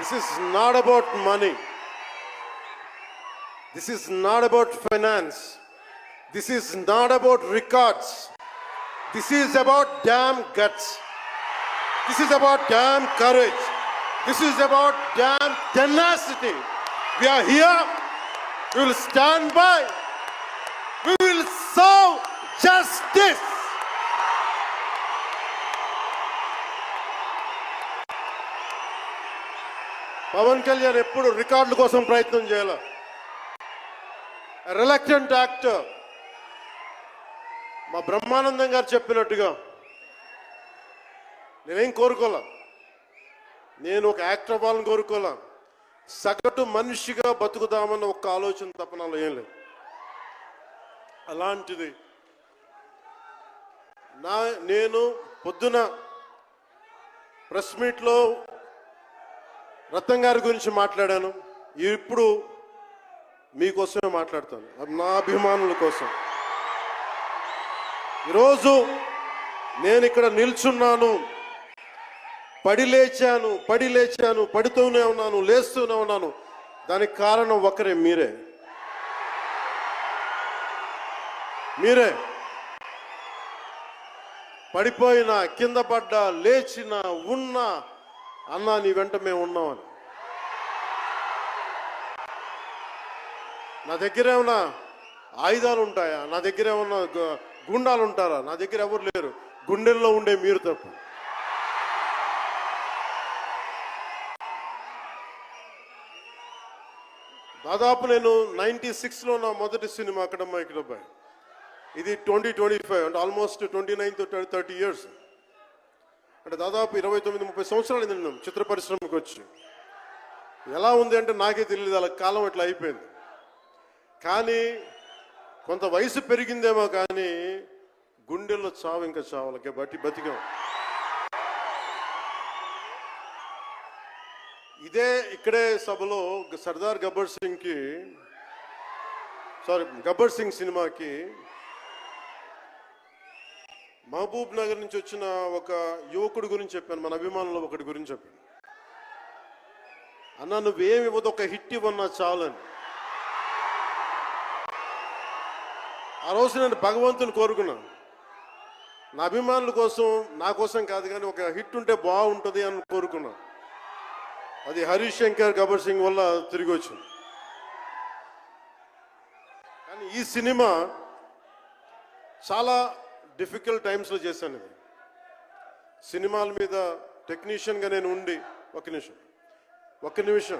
This is not about money. This is not about finance. This is not about records. This is about damn guts. This is about damn courage. This is about damn tenacity. We are here. We will stand by. We will serve justice. Pawan Kalyan ఎప్పుడు రికార్డుల కోసం ప్రయత్నం చేయాల. Reluctant actor. మా బ్రహ్మానందం గారు చెప్పినట్టుగా నేనేం కోరుకోలే. నేను ఒక యాక్టర్ అవ్వాలని కోరుకోలే. సగటు మనిషిగా బతుకుదామన్న ఒక్క ఆలోచన తప్ప నాలో ఏం లేదు. అలాంటిది నేను పొద్దున ప్రెస్ మీట్లో రత్నం గారి గురించి మాట్లాడాను. ఇప్పుడు మీకోసమే మాట్లాడతాను, నా అభిమానుల కోసం. ఈరోజు నేను ఇక్కడ నిల్చున్నాను, పడి లేచాను, పడుతూనే ఉన్నాను, లేస్తూనే ఉన్నాను. దానికి కారణం ఒకరే, మీరే. పడిపోయినా, కింద పడ్డా, లేచినా, ఉన్నా, అన్నా నీ వెంట మేము ఉన్నామని. నా దగ్గర ఏమన్నా ఆయుధాలు ఉంటాయా? నా దగ్గర ఏమన్నా గుండాలు ఉంటారా? నా దగ్గర ఎవరు లేరు, గుండెల్లో ఉండే మీరు తప్ప. దాదాపు నేను 96లో నా మొదటి సినిమా అక్కడమ్మ ఇక్కడబ్బాయి. ఇది 2025 అంటే ఆల్మోస్ట్ 29 to 30 years. అంటే దాదాపు 29-30 సంవత్సరాలు నేను చిత్ర పరిశ్రమకు వచ్చి. ఎలా ఉంది అంటే నాకే తెలియదు, అలా కాలం ఇట్లా అయిపోయింది. కానీ కొంత వయసు పెరిగిందేమో, కానీ గుండెల్లో చావు ఇంకా చావులకే బతికాం. ఇక్కడే సభలో సర్దార్ గబ్బర్ సింగ్ సినిమాకి మహబూబ్ నగర్ నుంచి వచ్చిన ఒక యువకుడి గురించి చెప్పాను, మన అభిమానులు ఒకటి గురించి చెప్పాను. అన్నా నువ్వేమి ఇవ్వదు, ఒక హిట్ ఇవ్వన్నా చాలని. ఆ రోజు నేను భగవంతుని కోరుకున్నాను, నా అభిమానుల కోసం, నా కోసం కాదు కానీ ఒక హిట్ ఉంటే బాగుంటుంది అని కోరుకున్నాను. అది హరీష్ శంకర్ గబ్బర్ సింగ్ వల్ల తిరిగి వచ్చింది. కానీ ఈ సినిమా చాలా డిఫికల్ట్ టైమ్స్లో చేశాను. ఇది సినిమాల మీద టెక్నీషియన్గా నేను ఉండి, ఒక్క నిమిషం